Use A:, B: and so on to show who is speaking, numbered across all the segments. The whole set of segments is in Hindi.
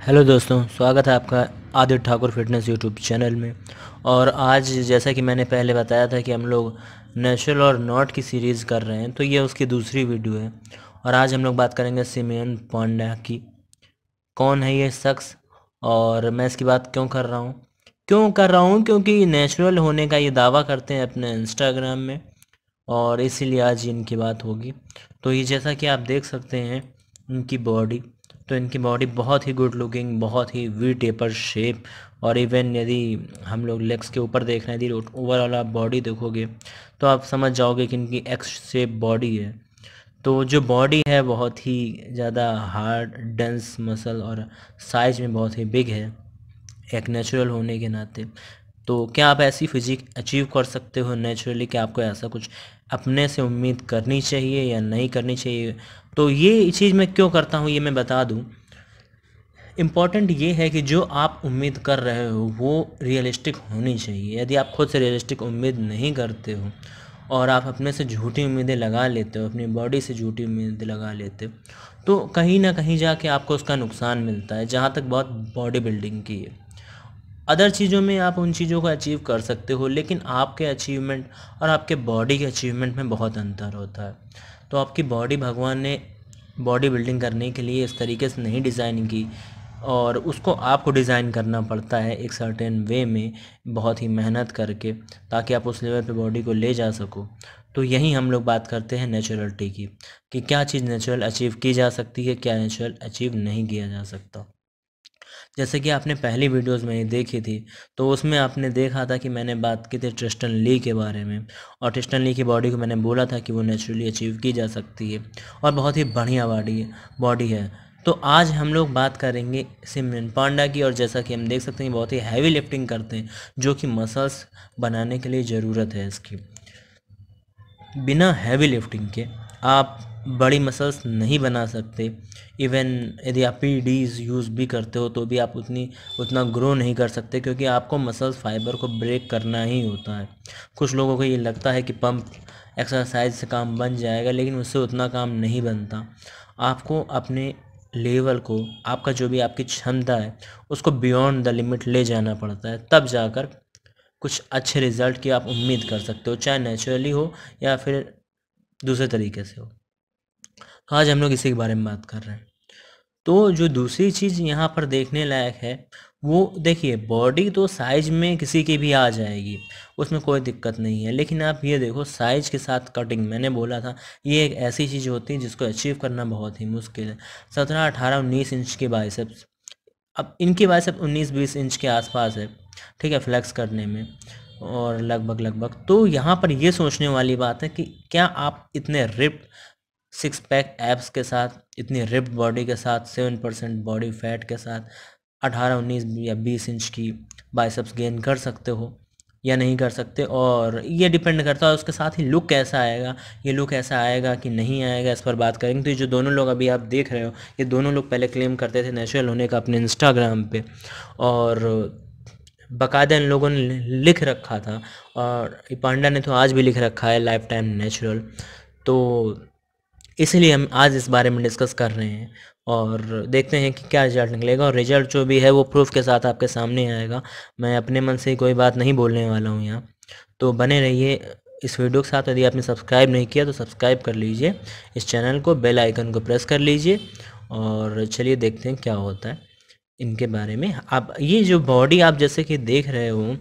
A: हेलो दोस्तों, स्वागत है आपका Aditya Thakur fitness YouTube channel में। और आज जैसा कि मैंने पहले बताया था कि हम लोग नेचुरल और नॉट की सीरीज़ कर रहे हैं, तो ये उसकी दूसरी वीडियो है। और आज हम लोग बात करेंगे सिमोन पांडा की। कौन है ये शख्स और मैं इसकी बात क्यों कर रहा हूँ क्योंकि नेचुरल होने का ये दावा करते हैं अपने इंस्टाग्राम में, और इसीलिए आज इनकी बात होगी। तो ये जैसा कि आप देख सकते हैं इनकी बॉडी, तो इनकी बॉडी बहुत ही गुड लुकिंग, बहुत ही वी टेपर शेप। और इवन यदि हम लोग लेग्स के ऊपर देख रहे हैं, यदि ओवरऑल आप बॉडी देखोगे तो आप समझ जाओगे कि इनकी एक्स शेप बॉडी है। तो जो बॉडी है बहुत ही ज़्यादा हार्ड डेंस मसल और साइज में बहुत ही बिग है एक नेचुरल होने के नाते। तो क्या आप ऐसी फिजिक अचीव कर सकते हो नेचुरली? क्या आपको ऐसा कुछ अपने से उम्मीद करनी चाहिए या नहीं करनी चाहिए? तो ये चीज़ मैं क्यों करता हूँ ये मैं बता दूँ। इम्पॉर्टेंट ये है कि जो आप उम्मीद कर रहे हो वो रियलिस्टिक होनी चाहिए। यदि आप खुद से रियलिस्टिक उम्मीद नहीं करते हो और आप अपने से झूठी उम्मीदें लगा लेते हो, अपनी बॉडी से झूठी उम्मीदें लगा लेते हो, तो कहीं ना कहीं जाके आपको उसका नुकसान मिलता है। जहाँ तक बात बॉडी बिल्डिंग की है, अदर चीज़ों में आप उन चीज़ों को अचीव कर सकते हो, लेकिन आपके अचीवमेंट और आपके बॉडी के अचीवमेंट में बहुत अंतर होता है। तो आपकी बॉडी भगवान ने बॉडी बिल्डिंग करने के लिए इस तरीके से नहीं डिज़ाइन की, और उसको आपको डिज़ाइन करना पड़ता है एक सर्टेन वे में, बहुत ही मेहनत करके, ताकि आप उस लेवल पे बॉडी को ले जा सको। तो यही हम लोग बात करते हैं नेचुरलिटी की, कि क्या चीज़ नेचुरल अचीव की जा सकती है, क्या नेचुरल अचीव नहीं किया जा सकता। जैसे कि आपने पहली वीडियोस में देखी थी, तो उसमें आपने देखा था कि मैंने बात की थी ट्रिस्टन ली के बारे में, और ट्रिस्टन ली की बॉडी को मैंने बोला था कि वो नेचुरली अचीव की जा सकती है और बहुत ही बढ़िया बॉडी है। तो आज हम लोग बात करेंगे सिमरन पांडा की, और जैसा कि हम देख सकते हैं बहुत ही हैवी लिफ्टिंग करते हैं, जो कि मसल्स बनाने के लिए ज़रूरत है इसकी। बिना हैवी लिफ्टिंग के आप बड़ी मसल्स नहीं बना सकते। इवन यदि आप पीडीज यूज़ भी करते हो तो भी आप उतना ग्रो नहीं कर सकते, क्योंकि आपको मसल्स फाइबर को ब्रेक करना ही होता है। कुछ लोगों को ये लगता है कि पंप एक्सरसाइज से काम बन जाएगा, लेकिन उससे उतना काम नहीं बनता। आपको अपने लेवल को, आपका जो भी आपकी क्षमता है उसको बियॉन्ड द लिमिट ले जाना पड़ता है, तब जाकर कुछ अच्छे रिजल्ट की आप उम्मीद कर सकते हो, चाहे नेचुरली हो या फिर दूसरे तरीके से हो। तो आज हम लोग इसी के बारे में बात कर रहे हैं। तो जो दूसरी चीज़ यहाँ पर देखने लायक है, वो देखिए, बॉडी तो साइज में किसी की भी आ जाएगी, उसमें कोई दिक्कत नहीं है। लेकिन आप ये देखो, साइज के साथ कटिंग, मैंने बोला था ये एक ऐसी चीज़ होती है जिसको अचीव करना बहुत ही मुश्किल है। 17, 18, 19 इंच के बाइसेप्स, अब इनकी बाइसेप 19-20 इंच के आसपास है, ठीक है, फ्लेक्स करने में, और लगभग तो यहाँ पर ये सोचने वाली बात है कि क्या आप इतने रिप्ड सिक्स पैक एब्स के साथ, इतनी रिप्ड बॉडी के साथ, 7% बॉडी फैट के साथ 18, 19 या 20 इंच की बाइसेप्स गेन कर सकते हो या नहीं कर सकते। और ये डिपेंड करता है उसके साथ ही लुक कैसा आएगा, ये लुक ऐसा आएगा कि नहीं आएगा, इस पर बात करेंगे। तो ये जो दोनों लोग अभी आप देख रहे हो, ये दोनों लोग पहले क्लेम करते थे नेचुरल होने का अपने इंस्टाग्राम पे, और बाकायदा इन लोगों ने लिख रखा था, और पांडा ने तो आज भी लिख रखा है लाइफ टाइम नेचुरल। तो इसीलिए हम आज इस बारे में डिस्कस कर रहे हैं, और देखते हैं कि क्या रिजल्ट निकलेगा। और रिजल्ट जो भी है वो प्रूफ के साथ आपके सामने आएगा। मैं अपने मन से कोई बात नहीं बोलने वाला हूँ यहाँ। तो बने रहिए इस वीडियो के साथ। यदि आपने सब्सक्राइब नहीं किया तो सब्सक्राइब कर लीजिए इस चैनल को, बेल आइकन को प्रेस कर लीजिए, और चलिए देखते हैं क्या होता है इनके बारे में। आप ये जो बॉडी आप जैसे कि देख रहे हो,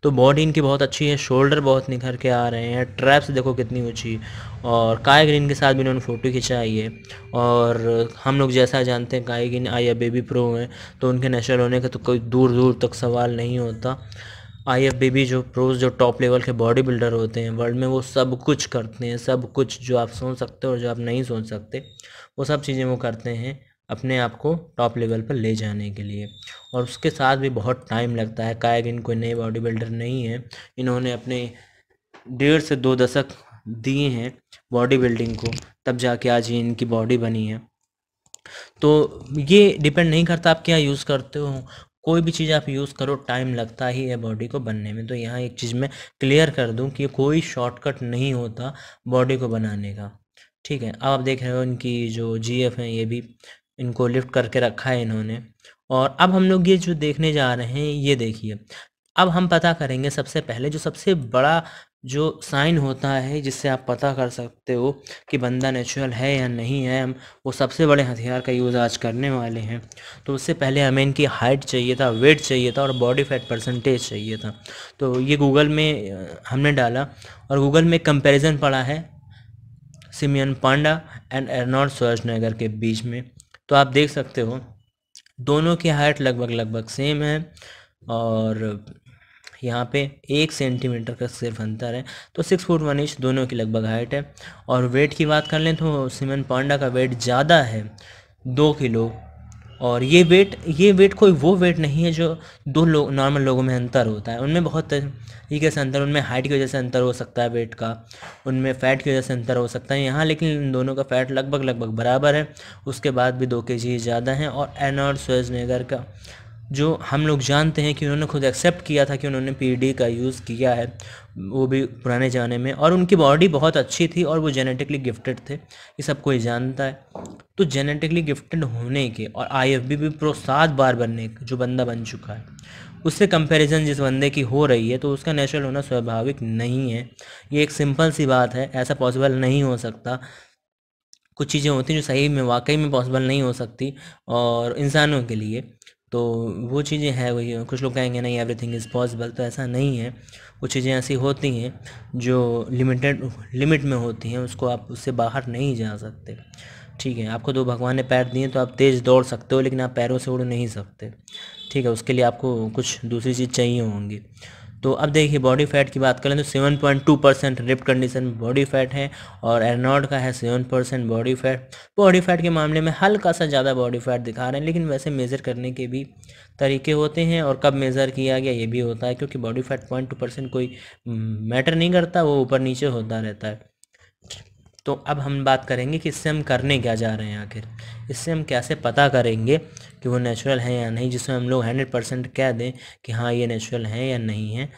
A: तो बॉडी इनकी बहुत अच्छी है, शोल्डर बहुत निखर के आ रहे हैं, ट्रैप्स देखो कितनी ऊंची, और काई ग्रीन के साथ भी इन्होंने फ़ोटो खिंचाई है। और हम लोग जैसा जानते हैं काई green I F baby pro हैं, तो उनके नेशनल होने का तो कोई दूर दूर तक सवाल नहीं होता। आई एफ बेबी जो प्रोज, जो टॉप लेवल के बॉडी बिल्डर होते हैं वर्ल्ड में, वो सब कुछ करते हैं, सब कुछ जो आप सोच सकते हो और जो आप नहीं सोच सकते, वो सब चीज़ें वो करते हैं अपने आप को टॉप लेवल पर ले जाने के लिए। और उसके साथ भी बहुत टाइम लगता है। कायगिन कोई नए बॉडी बिल्डर नहीं है, इन्होंने अपने 1.5 से 2 दशक दिए हैं बॉडी बिल्डिंग को, तब जाके आज ये इनकी बॉडी बनी है। तो ये डिपेंड नहीं करता आप क्या यूज़ करते हो, कोई भी चीज़ आप यूज़ करो टाइम लगता ही है बॉडी को बनने में। तो यहाँ एक चीज़ मैं क्लियर कर दूं कि कोई शॉर्टकट नहीं होता बॉडी को बनाने का, ठीक है। अब आप देख रहे हो इनकी जो जीएफ हैं, ये भी इनको लिफ्ट करके रखा है इन्होंने, और अब हम लोग ये जो देखने जा रहे हैं, ये देखिए, अब हम पता करेंगे सबसे पहले जो सबसे बड़ा जो साइन होता है जिससे आप पता कर सकते हो कि बंदा नेचुरल है या नहीं है, हम वो सबसे बड़े हथियार का यूज़ आज करने वाले हैं। तो उससे पहले हमें इनकी हाइट चाहिए था, वेट चाहिए था और बॉडी फैट परसेंटेज चाहिए था। तो ये गूगल में हमने डाला और गूगल में कंपैरिजन पड़ा है simian Panda and Arnold Schwarzenegger के बीच में। तो आप देख सकते हो दोनों की हाइट लगभग लगभग सेम है और यहाँ पे 1 सेंटीमीटर का सिर्फ अंतर है। तो 6 फुट 1 इंच दोनों की लगभग हाइट है। और वेट की बात कर लें तो सिमन पांडा का वेट ज़्यादा है 2 किलो। और ये वेट कोई वो वेट नहीं है जो दो लोग नॉर्मल लोगों में अंतर होता है। उनमें बहुत तरीके से अंतर, उनमें हाइट की वजह से अंतर हो सकता है वेट का, उनमें फ़ैट की वजह से अंतर हो सकता है। यहाँ लेकिन इन दोनों का फ़ैट लगभग लगभग बराबर है, उसके बाद भी 2 केजी ज़्यादा है। और एर्नोल्ड श्वार्ज़नेगर का जो हम लोग जानते हैं कि उन्होंने खुद एक्सेप्ट किया था कि उन्होंने पीडी का यूज़ किया है, वो भी पुराने ज़माने में, और उनकी बॉडी बहुत अच्छी थी और वो जेनेटिकली गिफ्टेड थे, ये सब कोई जानता है। तो जेनेटिकली गिफ्टेड होने के और IFBB प्रो 7 बार बनने के जो बंदा बन चुका है, उससे कंपैरिजन जिस बंदे की हो रही है, तो उसका नेचुरल होना स्वाभाविक नहीं है। ये एक सिंपल सी बात है, ऐसा पॉसिबल नहीं हो सकता। कुछ चीज़ें होती हैं जो सही में वाकई में पॉसिबल नहीं हो सकती और इंसानों के लिए, तो वो चीज़ें हैं वही। कुछ लोग कहेंगे नहीं एवरीथिंग इज़ पॉसिबल, तो ऐसा नहीं है। कुछ चीज़ें ऐसी होती हैं जो लिमिट में होती हैं, उसको आप उससे बाहर नहीं जा सकते। ठीक है, आपको 2 भगवान ने पैर दिए तो आप तेज़ दौड़ सकते हो, लेकिन आप पैरों से उड़ नहीं सकते। ठीक है, उसके लिए आपको कुछ दूसरी चीज़ चाहिए होंगी। तो अब देखिए बॉडी फैट की बात करें तो 7.2% रिप्ड कंडीशन बॉडी फैट है और एर्नोल्ड का है 7% बॉडी फैट। बॉडी फैट के मामले में हल्का सा ज़्यादा बॉडी फैट दिखा रहे हैं, लेकिन वैसे मेज़र करने के भी तरीके होते हैं और कब मेज़र किया गया ये भी होता है, क्योंकि बॉडी फैट 0.2% कोई मैटर नहीं करता, वो ऊपर नीचे होता रहता है। तो अब हम बात करेंगे कि इससे हम करने क्या जा रहे हैं, आखिर इससे हम कैसे पता करेंगे कि वो नेचुरल है या नहीं, जिसमें हम लोग 100% कह दें कि हाँ ये नेचुरल है या नहीं है।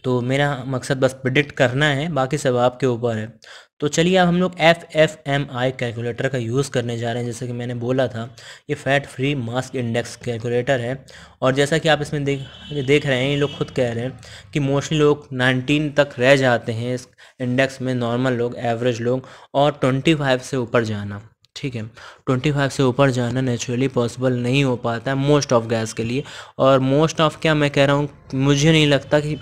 A: तो मेरा मकसद बस प्रिडिक्ट करना है, बाकी सब आपके ऊपर है। तो चलिए अब हम लोग FFMI कैलकुलेटर का यूज़ करने जा रहे हैं। जैसे कि मैंने बोला था, ये fat free mass index calculator है और जैसा कि आप इसमें देख रहे हैं, ये लोग खुद कह रहे हैं कि मोस्टली लोग 19 तक रह जाते हैं इस इंडेक्स में, नॉर्मल लोग, एवरेज लोग, और 25 से ऊपर जाना, ठीक है, 25 से ऊपर जाना नेचुरली पॉसिबल नहीं हो पाता है मोस्ट ऑफ गैस के लिए। और मोस्ट ऑफ क्या मैं कह रहा हूँ, मुझे नहीं लगता कि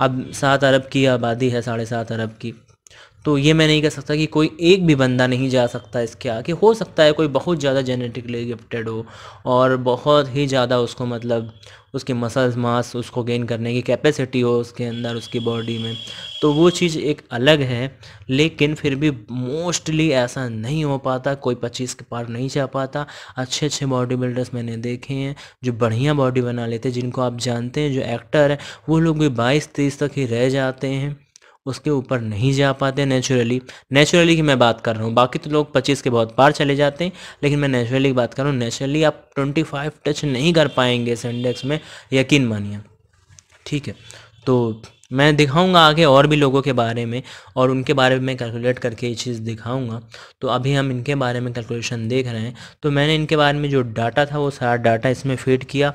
A: अब 7 अरब की आबादी है, 7.5 अरब की, तो ये मैं नहीं कह सकता कि कोई एक भी बंदा नहीं जा सकता इसके आगे। हो सकता है कोई बहुत ज़्यादा जेनेटिकली गिफ्टेड हो और बहुत ही ज़्यादा उसको मतलब उसके मसल्स मास उसको गेन करने की कैपेसिटी हो उसके अंदर, उसकी बॉडी में, तो वो चीज़ एक अलग है। लेकिन फिर भी मोस्टली ऐसा नहीं हो पाता, कोई 25 के पार नहीं जा पाता। अच्छे अच्छे बॉडी बिल्डर्स मैंने देखे हैं जो बढ़िया बॉडी बना लेते हैं, जिनको आप जानते हैं जो एक्टर है, वो लोग भी 22-23 तक ही रह जाते हैं, उसके ऊपर नहीं जा पाते नेचुरली की मैं बात कर रहा हूँ। बाकी तो लोग 25 के बहुत पार चले जाते हैं, लेकिन मैं नेचुरली की बात कर रहा हूँ। नेचुरली आप 25 टच नहीं कर पाएंगे इस इंडेक्स में, यकीन मानिए। ठीक है, तो मैं दिखाऊंगा आगे और भी लोगों के बारे में और उनके बारे में कैलकुलेट करके ये चीज़ दिखाऊंगा। तो अभी हम इनके बारे में कैलकुलेशन देख रहे हैं। तो मैंने इनके बारे में जो डाटा था वो सारा डाटा इसमें फीड किया।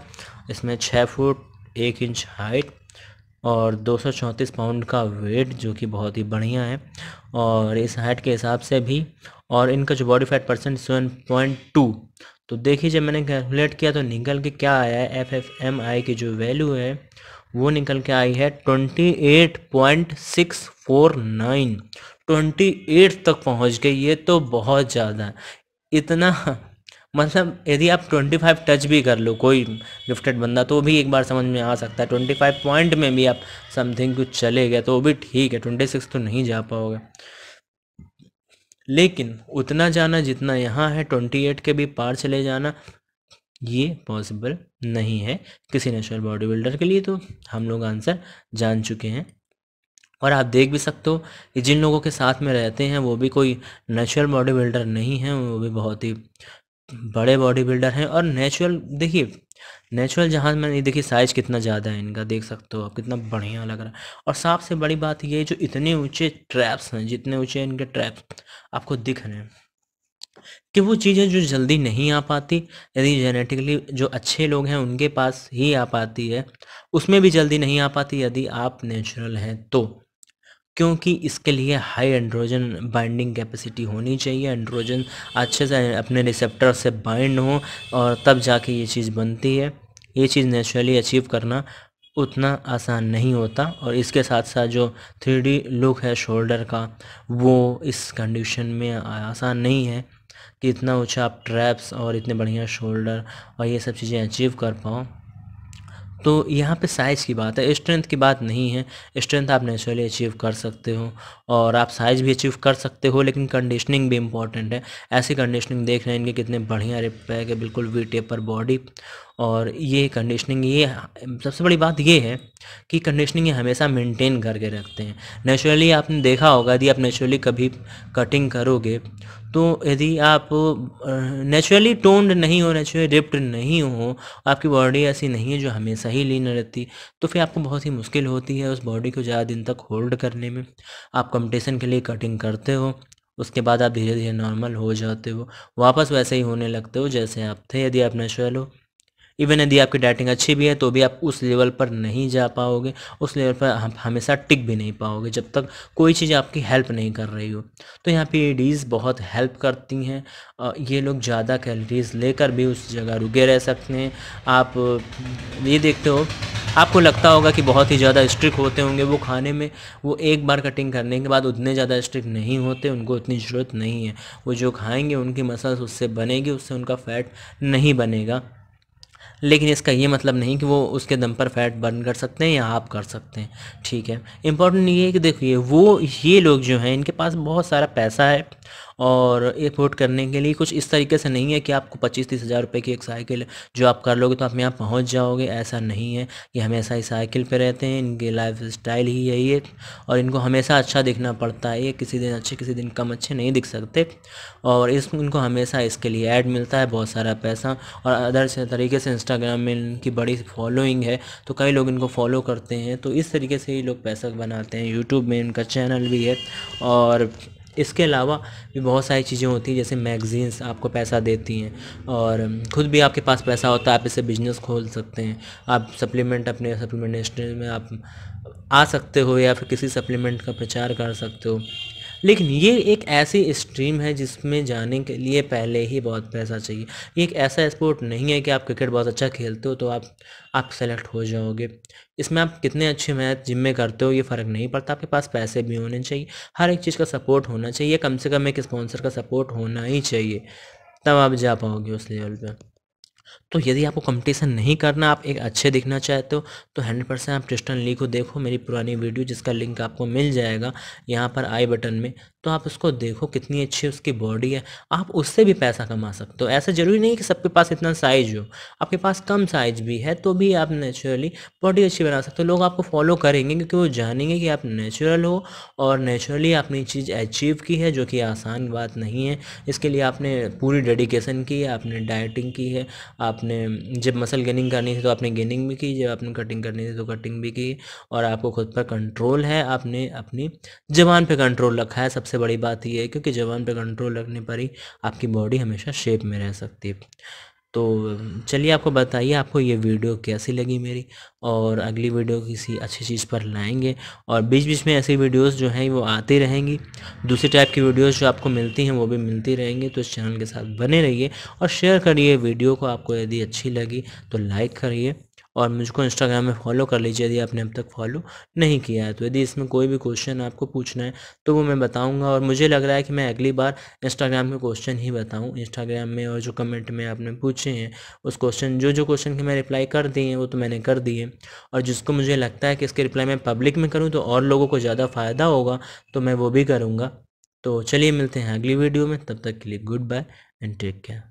A: इसमें 6 फुट 1 इंच हाइट और 234 पाउंड का वेट, जो कि बहुत ही बढ़िया है और इस हाइट के हिसाब से भी, और इनका जो बॉडी फैट परसेंट 7.2। तो देखिए जब मैंने कैलकुलेट किया तो निकल के क्या आया है, FFMI की जो वैल्यू है वो निकल के आई है 28.649। 28 तक पहुंच गई, ये तो बहुत ज़्यादा है। इतना मतलब यदि आप 25 टच भी कर लो कोई गिफ्टेड बंदा, तो भी एक बार समझ में आ सकता है। 25 पॉइंट में भी आप समथिंग कुछ चले गए तो वो भी ठीक है, 26 तो नहीं जा पाओगे, लेकिन उतना जाना जितना यहाँ है, 28 के भी पार चले जाना, ये पॉसिबल नहीं है किसी नेचुरल बॉडी बिल्डर के लिए। तो हम लोग आंसर जान चुके हैं और आप देख भी सकते हो कि जिन लोगों के साथ में रहते हैं वो भी कोई नेचुरल बॉडी बिल्डर नहीं है, वो भी बहुत ही बड़े बॉडी बिल्डर हैं। और नेचुरल देखिए, नेचुरल जहाँ में देखिए साइज कितना ज़्यादा है इनका, देख सकते हो आप कितना बढ़िया लग रहा है। और सबसे बड़ी बात ये है जो इतने ऊंचे ट्रैप्स हैं, जितने ऊंचे इनके ट्रैप्स आपको दिख रहे हैं, कि वो चीज़ें जो जल्दी नहीं आ पाती, यदि जेनेटिकली जो अच्छे लोग हैं उनके पास ही आ पाती है, उसमें भी जल्दी नहीं आ पाती यदि आप नेचुरल हैं तो। क्योंकि इसके लिए हाई एंड्रोजन बाइंडिंग कैपेसिटी होनी चाहिए, एंड्रोजन अच्छे से अपने रिसेप्टर से बाइंड हो और तब जाके ये चीज़ बनती है। ये चीज़ नेचुरली अचीव करना उतना आसान नहीं होता, और इसके साथ साथ जो 3D लुक है शोल्डर का, वो इस कंडीशन में आसान नहीं है कि इतना ऊंचा आप ट्रैप्स और इतने बढ़िया शोल्डर और ये सब चीज़ें अचीव कर पाओ। तो यहाँ पे साइज़ की बात है, स्ट्रेंथ की बात नहीं है। स्ट्रेंथ आप नेचुरली अचीव कर सकते हो और आप साइज़ भी अचीव कर सकते हो, लेकिन कंडीशनिंग भी इम्पॉर्टेंट है। ऐसी कंडीशनिंग देख रहे हैं इनके कितने बढ़िया रिप पैक है, बिल्कुल वी टेपर बॉडी। और ये कंडीशनिंग, ये सबसे बड़ी बात ये है कि कंडीशनिंग ये हमेशा मेंटेन करके रखते हैं। नेचुरली आपने देखा होगा, यदि आप नेचुरली कभी कटिंग करोगे तो यदि आप नेचुरली टोन्ड नहीं हो, नेचुरली रिप्ड नहीं हो, आपकी बॉडी ऐसी नहीं है जो हमेशा ही लीन रहती, तो फिर आपको बहुत ही मुश्किल होती है उस बॉडी को ज़्यादा दिन तक होल्ड करने में। आप कंपटीशन के लिए कटिंग करते हो, उसके बाद आप धीरे धीरे नॉर्मल हो जाते हो, वापस वैसे ही होने लगते हो जैसे आप थे यदि आप नेचुरल हो। इवन यदि आपकी डाइटिंग अच्छी भी है तो भी आप उस लेवल पर नहीं जा पाओगे, उस लेवल पर हम हमेशा टिक भी नहीं पाओगे जब तक कोई चीज़ आपकी हेल्प नहीं कर रही हो। तो यहाँ पे एडीज़ बहुत हेल्प करती हैं। ये लोग ज़्यादा कैलोरीज लेकर भी उस जगह रुके रह सकते हैं। आप ये देखते हो, आपको लगता होगा कि बहुत ही ज़्यादा स्ट्रिक्ट होते होंगे वो खाने में, वो एक बार कटिंग करने के बाद उतने ज़्यादा स्ट्रिक्ट नहीं होते, उनको उतनी ज़रूरत नहीं है। वो जो खाएंगे उनकी मसल्स उससे बनेगी, उससे उनका फैट नहीं बनेगा। लेकिन इसका ये मतलब नहीं कि वो उसके दम पर फैट बर्न कर सकते हैं या आप कर सकते हैं, ठीक है। इम्पॉर्टेंट ये है कि देखिए, वो ये लोग जो हैं इनके पास बहुत सारा पैसा है, और एफोर्ड करने के लिए कुछ इस तरीके से नहीं है कि आपको 25-30 हज़ार रुपये की एक साइकिल जो आप कर लोगे तो आप यहाँ पहुँच जाओगे, ऐसा नहीं है। ये हमेशा ही साइकिल पे रहते हैं, इनकी लाइफ स्टाइल ही यही है, और इनको हमेशा अच्छा दिखना पड़ता है। ये किसी दिन अच्छे किसी दिन कम अच्छे नहीं दिख सकते, और इनको हमेशा इसके लिए ऐड मिलता है, बहुत सारा पैसा। और अदर से तरीके से इंस्टाग्राम में इनकी बड़ी फॉलोइंग है, तो कई लोग इनको फॉलो करते हैं, तो इस तरीके से ही लोग पैसा बनाते हैं। यूट्यूब में इनका चैनल भी है, और इसके अलावा भी बहुत सारी चीज़ें होती हैं, जैसे मैगज़ीन्स आपको पैसा देती हैं, और खुद भी आपके पास पैसा होता है, आप इससे बिजनेस खोल सकते हैं। आप सप्लीमेंट, अपने सप्लीमेंट इंडस्ट्री में आप आ सकते हो, या फिर किसी सप्लीमेंट का प्रचार कर सकते हो। लेकिन ये एक ऐसी स्ट्रीम है जिसमें जाने के लिए पहले ही बहुत पैसा चाहिए। ये एक ऐसा स्पोर्ट नहीं है कि आप क्रिकेट बहुत अच्छा खेलते हो तो आप सेलेक्ट हो जाओगे। इसमें आप कितने अच्छे मैच जिम में करते हो ये फ़र्क नहीं पड़ता, आपके पास पैसे भी होने चाहिए, हर एक चीज़ का सपोर्ट होना चाहिए, कम से कम एक स्पॉन्सर का सपोर्ट होना ही चाहिए, तब आप जा पाओगे उस लेवल पे। तो यदि आपको कंपटीशन नहीं करना, आप एक अच्छे दिखना चाहते हो, तो 100% आप ट्रिस्टन ली को देखो, मेरी पुरानी वीडियो जिसका लिंक आपको मिल जाएगा यहाँ पर आई बटन में, तो आप उसको देखो, कितनी अच्छी उसकी बॉडी है। आप उससे भी पैसा कमा सकते हो। ऐसा ज़रूरी नहीं कि सबके पास इतना साइज हो, आपके पास कम साइज भी है तो भी आप नेचुरली बॉडी अच्छी बना सकते हो। लोग आपको फॉलो करेंगे क्योंकि वो जानेंगे कि आप नेचुरल हो और नेचुरली आपने चीज़ अचीव की है, जो कि आसान बात नहीं है। इसके लिए आपने पूरी डेडिकेशन की है, आपने डाइटिंग की है, आपने जब मसल गेनिंग करनी थी तो आपने गेनिंग भी की, जब आपने कटिंग करनी थी तो कटिंग भी की, और आपको खुद पर कंट्रोल है, आपने अपनी ज़बान पे कंट्रोल रखा है। सबसे बड़ी बात ये है, क्योंकि ज़बान पे कंट्रोल रखने पर ही आपकी बॉडी हमेशा शेप में रह सकती है। तो चलिए, आपको बताइए आपको ये वीडियो कैसी लगी मेरी, और अगली वीडियो किसी अच्छी चीज़ पर लाएंगे, और बीच बीच में ऐसी वीडियोस जो हैं वो आती रहेंगी। दूसरी टाइप की वीडियोस जो आपको मिलती हैं वो भी मिलती रहेंगी। तो इस चैनल के साथ बने रहिए और शेयर करिए वीडियो को। आपको यदि अच्छी लगी तो लाइक करिए, और मुझको इंस्टाग्राम में फॉलो कर लीजिए यदि आपने अब तक फॉलो नहीं किया है। तो यदि इसमें कोई भी क्वेश्चन आपको पूछना है तो वो मैं बताऊंगा, और मुझे लग रहा है कि मैं अगली बार इंस्टाग्राम के क्वेश्चन ही बताऊं इंस्टाग्राम में, और जो कमेंट में आपने पूछे हैं उस क्वेश्चन, जो क्वेश्चन के मैं रिप्लाई कर दिए हैं वो तो मैंने कर दिए, और जिसको मुझे लगता है कि इसके रिप्लाई मैं पब्लिक में करूँ तो और लोगों को ज़्यादा फ़ायदा होगा, तो मैं वो भी करूँगा। तो चलिए, मिलते हैं अगली वीडियो में, तब तक के लिए goodbye and take care.